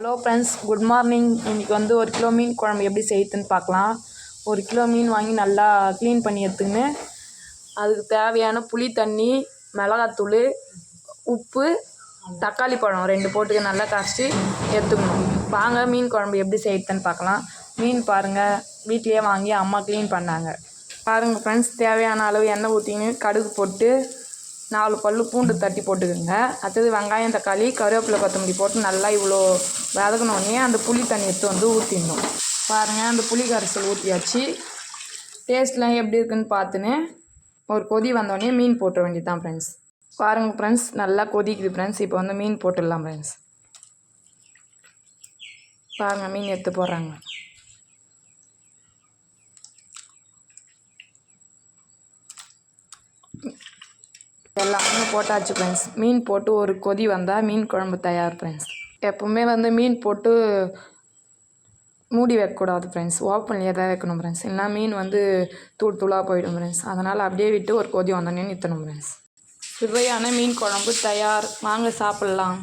Hello friends, good morning. இன்றைக்கி வந்து 1 kilo மீன் குழம்பு எப்படி செய்யுதுன்னு பார்க்கலாம். 1 கிலோ மீன் வாங்கி நல்லா க்ளீன் பண்ணி எடுத்துக்கின்னு அதுக்கு தேவையான புளி தண்ணி, மிளகாத்தூள், உப்பு, தக்காளி பழம் 2 போட்டு நல்லா கரைச்சி எடுத்துக்கணும். வாங்க மீன் குழம்பு எப்படி செய்யுதுன்னு பார்க்கலாம். மீன் பாருங்கள், வீட்லேயே வாங்கி அம்மா க்ளீன் பண்ணாங்க. பாருங்கள் ஃப்ரெண்ட்ஸ், தேவையான அளவு எண்ணெய் ஊற்றின்னு கடுகு போட்டு 4 பல்லு பூண்டு தட்டி போட்டுக்கோங்க. அடுத்தது வெங்காயம், தக்காளி, கருவேப்பிலை, கொத்தமல்லி போட்டு நல்லா இவ்வளோ வதக்கினோடனே அந்த புளி தண்ணி எடுத்து வந்து ஊற்றிடணும். பாருங்கள், அந்த புளி கரைசல் ஊற்றியாச்சு. டேஸ்ட்லாம் எப்படி இருக்குன்னு பார்த்துன்னு ஒரு கொதி வந்தோடனே மீன் போட்டுற வேண்டியது தான் ஃப்ரெண்ட்ஸ். பாருங்கள் ஃப்ரெண்ட்ஸ், நல்லா கொதிக்குது ஃப்ரெண்ட்ஸ். இப்போ வந்து மீன் போட்டுடலாம் ஃப்ரெண்ட்ஸ். பாருங்கள், மீன் எடுத்து போடுறாங்க. எல்லாமே போட்டாச்சு ஃப்ரெண்ட்ஸ். மீன் போட்டு ஒரு கொதி வந்தால் மீன் குழம்பு தயார் ஃப்ரெண்ட்ஸ். எப்போவுமே வந்து மீன் போட்டு மூடி வைக்கக்கூடாது ஃப்ரெண்ட்ஸ், ஓப்பன்லேயே தான் வைக்கணும் ஃப்ரெண்ட்ஸ். இல்லைனா மீன் வந்து தூளாக போயிடும் ஃப்ரெண்ட்ஸ். அதனால் அப்படியே விட்டு ஒரு கொதி வந்தோடனே நிறுத்தணும் ஃப்ரெண்ட்ஸ். சுவையான மீன் குழம்பு தயார். வாங்க சாப்பிட்லாம்.